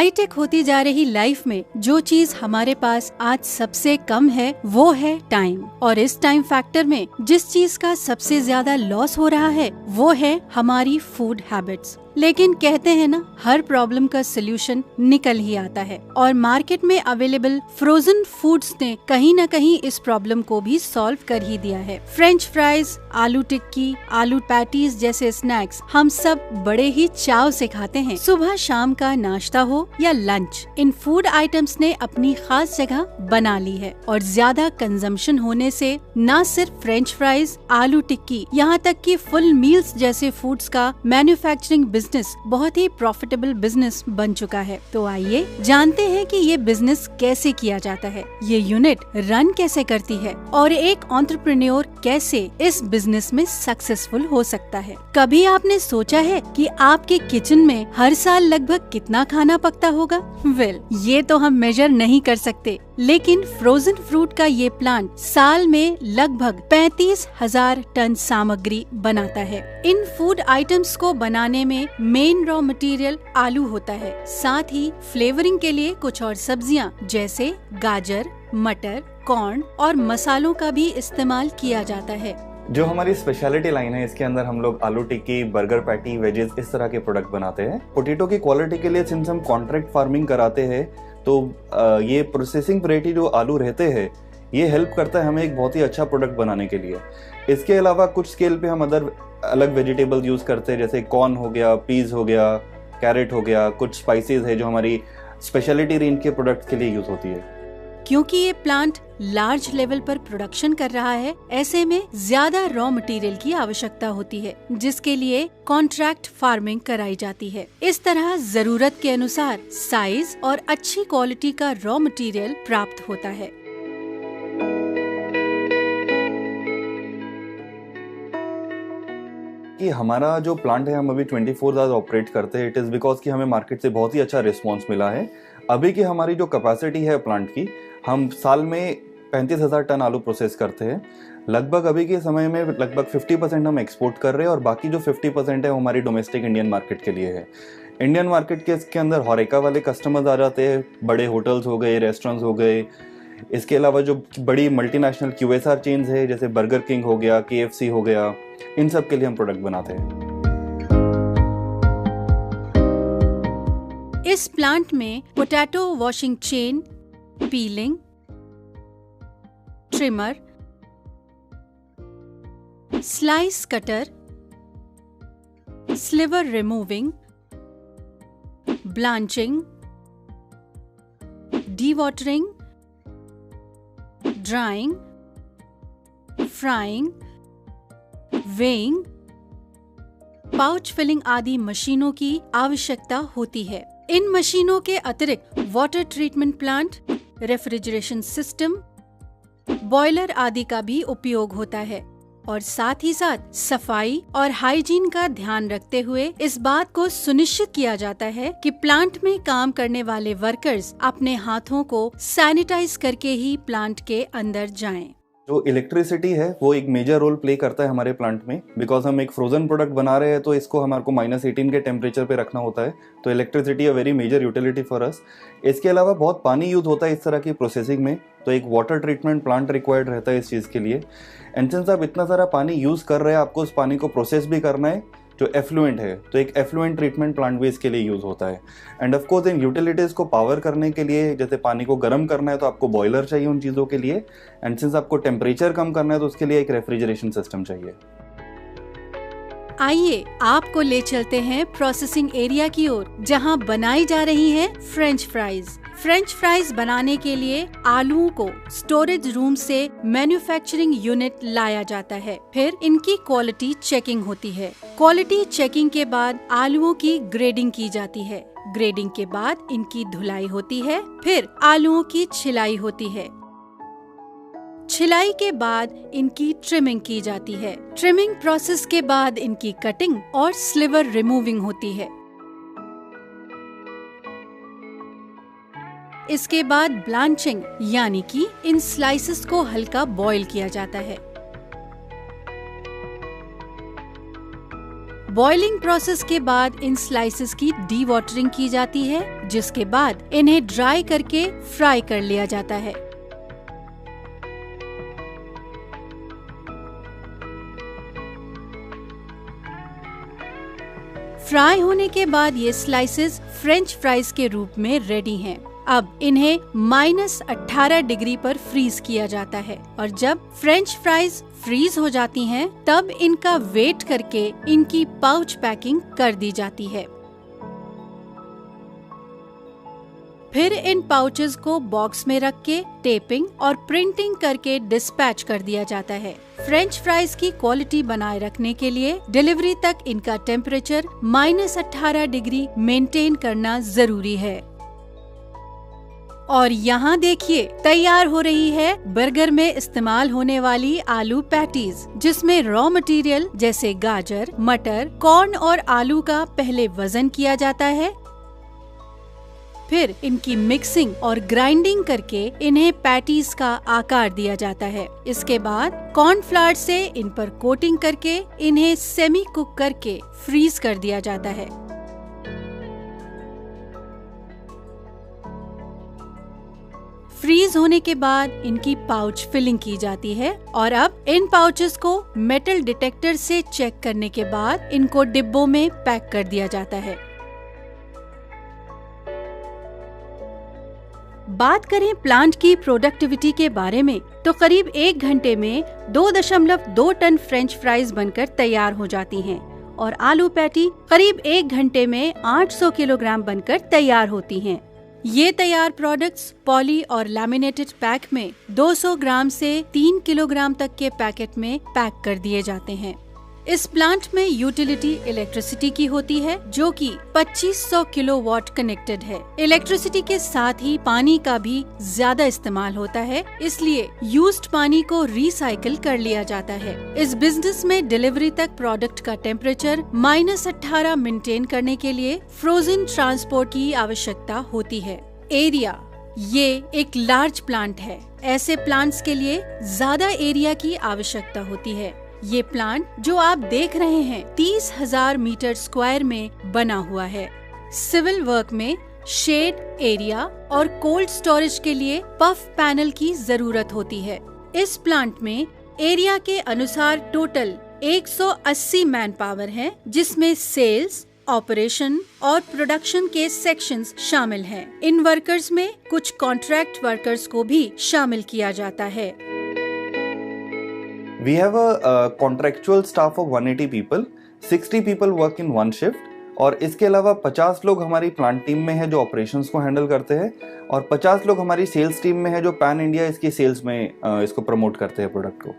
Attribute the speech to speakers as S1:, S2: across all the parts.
S1: Hi tech होती जा रही लाइफ में जो चीज हमारे पास आज सबसे कम है वो है टाइम। और इस टाइम फैक्टर में जिस चीज का सबसे ज्यादा लॉस हो रहा है वो है हमारी फूड हैबिट्स। लेकिन कहते हैं ना, हर प्रॉब्लम का सोल्यूशन निकल ही आता है और मार्केट में अवेलेबल फ्रोजन फूड्स ने कहीं न कहीं इस प्रॉब्लम को भी सॉल्व कर ही दिया है। फ्रेंच फ्राइज, आलू टिक्की, आलू पैटीज जैसे स्नैक्स हम सब बड़े ही चाव से खाते हैं। सुबह शाम का नाश्ता हो या लंच, इन फूड आइटम्स ने अपनी खास जगह बना ली है और ज्यादा कंजम्पशन होने से न सिर्फ फ्रेंच फ्राइज, आलू टिक्की, यहाँ तक कि फुल मील्स जैसे फूड्स का मैन्युफैक्चरिंग बिजनेस बहुत ही प्रॉफिटेबल बिजनेस बन चुका है। तो आइए जानते हैं कि ये बिजनेस कैसे किया जाता है, ये यूनिट रन कैसे करती है और एक एंटरप्रेन्योर कैसे इस बिजनेस में सक्सेसफुल हो सकता है। कभी आपने सोचा है कि आपके किचन में हर साल लगभग कितना खाना पकता होगा? वेल, ये तो हम मेजर नहीं कर सकते, लेकिन फ्रोजन फ्रूट का ये प्लांट साल में लगभग 35,000 टन सामग्री बनाता है। इन फूड आइटम्स को बनाने में मेन रॉ मटेरियल आलू होता है, साथ ही फ्लेवरिंग के लिए कुछ और सब्जियां जैसे गाजर, मटर, कॉर्न और मसालों का भी इस्तेमाल किया जाता है।
S2: जो हमारी स्पेशलिटी लाइन है, इसके अंदर हम लोग आलू टिक्की, बर्गर पैटी, वेजेस इस तरह के प्रोडक्ट बनाते हैं। पोटैटो की क्वालिटी के लिए सिंस हम कॉन्ट्रैक्ट फार्मिंग कराते हैं, तो ये प्रोसेसिंग वैरायटी जो आलू रहते हैं ये हेल्प करता है हमें एक बहुत ही अच्छा प्रोडक्ट बनाने के लिए। इसके अलावा कुछ स्केल पे हम अलग वेजिटेबल यूज करते हैं, जैसे कॉर्न हो गया, पीज हो गया, कैरेट हो गया, कुछ स्पाइसेस है जो हमारी स्पेशलिटी रेंज के प्रोडक्ट के लिए यूज होती है।
S1: क्योंकि ये प्लांट लार्ज लेवल पर प्रोडक्शन कर रहा है, ऐसे में ज्यादा रॉ मटेरियल की आवश्यकता होती है, जिसके लिए कॉन्ट्रैक्ट फार्मिंग कराई जाती है। इस तरह जरूरत के अनुसार साइज और अच्छी क्वालिटी का रॉ मटेरियल प्राप्त होता है।
S2: कि हमारा जो प्लांट है हम अभी 24 आवर्स ऑपरेट करते हैं, इट इज़ बिकॉज कि हमें मार्केट से बहुत ही अच्छा रिस्पॉन्स मिला है। अभी की हमारी जो कैपेसिटी है प्लांट की, हम साल में 35,000 टन आलू प्रोसेस करते हैं। लगभग अभी के समय में लगभग 50% हम एक्सपोर्ट कर रहे हैं और बाकी जो 50% है वो हमारी डोमेस्टिक इंडियन मार्केट के लिए है। इंडियन मार्केट के इसके अंदर होरेका वाले कस्टमर्स आ जाते हैं, बड़े होटल्स हो गए, रेस्टोरेंट्स हो गए। इसके अलावा जो बड़ी मल्टीनेशनल QSR चेन्स है जैसे बर्गर किंग हो गया, KFC हो गया, इन सब के लिए हम प्रोडक्ट बनाते हैं।
S1: इस प्लांट में potato washing chain, peeling, trimmer, slice cutter, sliver removing, blanching, dewatering, drying, frying, weighing, pouch filling आदि मशीनों की आवश्यकता होती है। इन मशीनों के अतिरिक्त water treatment plant, refrigeration system, boiler आदि का भी उपयोग होता है और साथ ही साथ सफाई और हाइजीन का ध्यान रखते हुए इस बात को सुनिश्चित किया जाता है कि प्लांट में काम करने वाले वर्कर्स अपने हाथों को सैनिटाइज करके ही प्लांट के अंदर जाएं।
S2: जो इलेक्ट्रिसिटी है वो एक मेजर रोल प्ले करता है हमारे प्लांट में, बिकॉज हम एक फ्रोजन प्रोडक्ट बना रहे हैं तो इसको हमारे को -18 के टेम्परेचर पे रखना होता है, तो electricity a very major utility for us. इसके अलावा बहुत पानी यूज होता है इस तरह की प्रोसेसिंग में, तो एक वाटर ट्रीटमेंट प्लांट रिक्वायर्ड रहता है इस चीज़ के लिए। एंड सिंस आप इतना सारा पानी यूज़ कर रहे हैं, आपको उस पानी को प्रोसेस भी करना है जो एफ्लुएंट है, तो एक एफ्लुएंट ट्रीटमेंट प्लांट भी इसके लिए यूज़ होता है। End of course in utilities को पावर करने के लिए, जैसे पानी को गर्म करना है तो आपको बॉयलर चाहिए उन चीज़ों के लिए, एंड सिंस आपको टेम्परेचर कम करना है तो उसके लिए एक रेफ्रिजरेशन सिस्टम चाहिए।
S1: आइए आपको ले चलते हैं प्रोसेसिंग एरिया की ओर, जहां बनाई जा रही है फ्रेंच फ्राइज। फ्रेंच फ्राइज बनाने के लिए आलूओं को स्टोरेज रूम से मैन्युफैक्चरिंग यूनिट लाया जाता है, फिर इनकी क्वालिटी चेकिंग होती है। क्वालिटी चेकिंग के बाद आलूओं की ग्रेडिंग की जाती है। ग्रेडिंग के बाद इनकी धुलाई होती है, फिर आलूओं की छिलाई होती है। छिलाई के बाद इनकी ट्रिमिंग की जाती है। ट्रिमिंग प्रोसेस के बाद इनकी कटिंग और स्लिवर रिमूविंग होती है। इसके बाद ब्लांचिंग, यानी कि इन स्लाइसेस को हल्का बॉईल किया जाता है। बॉइलिंग प्रोसेस के बाद इन स्लाइसेस की डी वाटरिंग की जाती है, जिसके बाद इन्हें ड्राई करके फ्राई कर लिया जाता है। फ्राई होने के बाद ये स्लाइसेस फ्रेंच फ्राइज के रूप में रेडी हैं। अब इन्हें -18 डिग्री पर फ्रीज किया जाता है और जब फ्रेंच फ्राइज फ्रीज हो जाती हैं, तब इनका वेट करके इनकी पाउच पैकिंग कर दी जाती है। फिर इन पाउचेस को बॉक्स में रख के टेपिंग और प्रिंटिंग करके डिस्पैच कर दिया जाता है। फ्रेंच फ्राइज की क्वालिटी बनाए रखने के लिए डिलीवरी तक इनका टेम्परेचर -18 डिग्री मेंटेन करना जरूरी है। और यहाँ देखिए, तैयार हो रही है बर्गर में इस्तेमाल होने वाली आलू पैटीज, जिसमें रॉ मटेरियल जैसे गाजर, मटर, कॉर्न और आलू का पहले वजन किया जाता है। फिर इनकी मिक्सिंग और ग्राइंडिंग करके इन्हें पैटीज का आकार दिया जाता है। इसके बाद कॉर्नफ्लावर से इन पर कोटिंग करके इन्हें सेमी कुक करके फ्रीज कर दिया जाता है। फ्रीज होने के बाद इनकी पाउच फिलिंग की जाती है और अब इन पाउचेस को मेटल डिटेक्टर से चेक करने के बाद इनको डिब्बों में पैक कर दिया जाता है। बात करें प्लांट की प्रोडक्टिविटी के बारे में, तो करीब 1 घंटे में 2.2 टन फ्रेंच फ्राइज बनकर तैयार हो जाती हैं और आलू पैटी करीब 1 घंटे में 800 किलोग्राम बनकर तैयार होती हैं। ये तैयार प्रोडक्ट्स पॉली और लैमिनेटेड पैक में 200 ग्राम से 3 किलोग्राम तक के पैकेट में पैक कर दिए जाते हैं। इस प्लांट में यूटिलिटी इलेक्ट्रिसिटी की होती है, जो कि 2500 किलोवाट कनेक्टेड है। इलेक्ट्रिसिटी के साथ ही पानी का भी ज्यादा इस्तेमाल होता है, इसलिए यूज्ड पानी को रिसाइकिल कर लिया जाता है। इस बिजनेस में डिलीवरी तक प्रोडक्ट का टेम्परेचर -18 मेंटेन करने के लिए फ्रोजन ट्रांसपोर्ट की आवश्यकता होती है। एरिया, ये एक लार्ज प्लांट है। ऐसे प्लांट्स के लिए ज्यादा एरिया की आवश्यकता होती है। ये प्लांट जो आप देख रहे हैं 30,000 मीटर स्क्वायर में बना हुआ है। सिविल वर्क में शेड एरिया और कोल्ड स्टोरेज के लिए पफ पैनल की जरूरत होती है। इस प्लांट में एरिया के अनुसार टोटल 180 मैन पावर है, जिसमें सेल्स, ऑपरेशन और प्रोडक्शन के सेक्शंस शामिल हैं। इन वर्कर्स में कुछ कॉन्ट्रैक्ट वर्कर्स को भी शामिल किया जाता है।
S2: We have a contractual staff of 180 people, 60 people work in one shift और इसके अलावा 50 लोग हमारी प्लांट टीम में है जो ऑपरेशंस को हैंडल करते हैं और 50 लोग हमारी सेल्स टीम में है जो पैन इंडिया इसकी सेल्स में इसको प्रमोट करते हैं प्रोडक्ट को।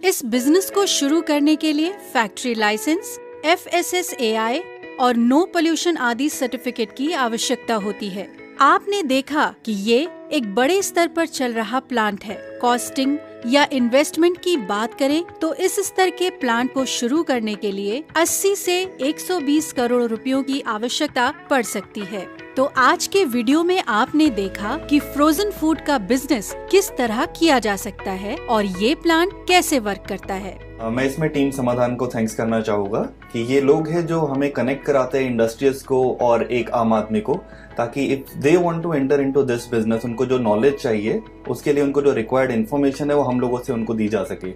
S1: इस बिजनेस को शुरू करने के लिए फैक्ट्री लाइसेंस, FSSAI और नो पोल्यूशन आदि सर्टिफिकेट की आवश्यकता होती है। आपने देखा कि ये एक बड़े स्तर पर चल रहा प्लांट है। कॉस्टिंग या इन्वेस्टमेंट की बात करें तो इस स्तर के प्लांट को शुरू करने के लिए 80 से 120 करोड़ रुपयों की आवश्यकता पड़ सकती है। तो आज के वीडियो में आपने देखा कि फ्रोजन फूड का बिजनेस किस तरह किया जा सकता है और ये प्लांट कैसे वर्क करता है।
S2: मैं इसमें टीम समाधान को थैंक्स करना चाहूँगा कि ये लोग हैं जो हमें कनेक्ट कराते हैं इंडस्ट्रियल्स को और एक आम आदमी को, ताकि if they want to enter into this business, उनको जो नॉलेज चाहिए उसके लिए उनको जो रिक्वायर्ड इन्फॉर्मेशन है वो हम लोगों से उनको दी जा सके।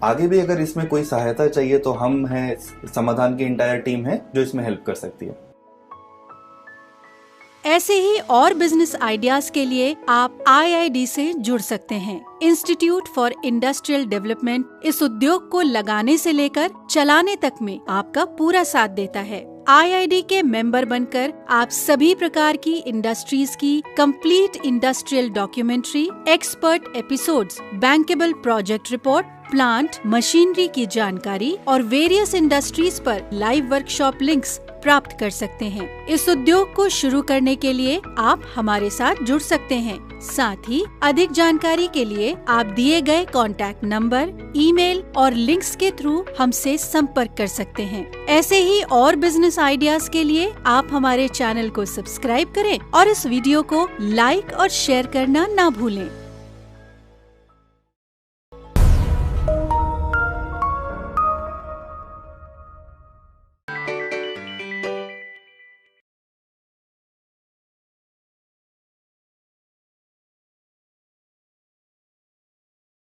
S2: आगे भी अगर इसमें कोई सहायता चाहिए तो हम हैं, समाधान की इंटायर टीम है जो इसमें हेल्प कर सकती है।
S1: ऐसे ही और बिजनेस आइडियाज के लिए आप IID से जुड़ सकते हैं। इंस्टीट्यूट फॉर इंडस्ट्रियल डेवलपमेंट इस उद्योग को लगाने से लेकर चलाने तक में आपका पूरा साथ देता है। IID के मेंबर बनकर आप सभी प्रकार की इंडस्ट्रीज की complete industrial documentary, expert episodes, bankable project report, plant machinery की जानकारी और वेरियस इंडस्ट्रीज पर लाइव वर्कशॉप लिंक्स प्राप्त कर सकते हैं। इस उद्योग को शुरू करने के लिए आप हमारे साथ जुड़ सकते हैं। साथ ही अधिक जानकारी के लिए आप दिए गए कॉन्टैक्ट नंबर, ईमेल और लिंक्स के थ्रू हमसे संपर्क कर सकते हैं। ऐसे ही और बिजनेस आइडियाज के लिए आप हमारे चैनल को सब्सक्राइब करें और इस वीडियो को लाइक और शेयर करना ना भूलें।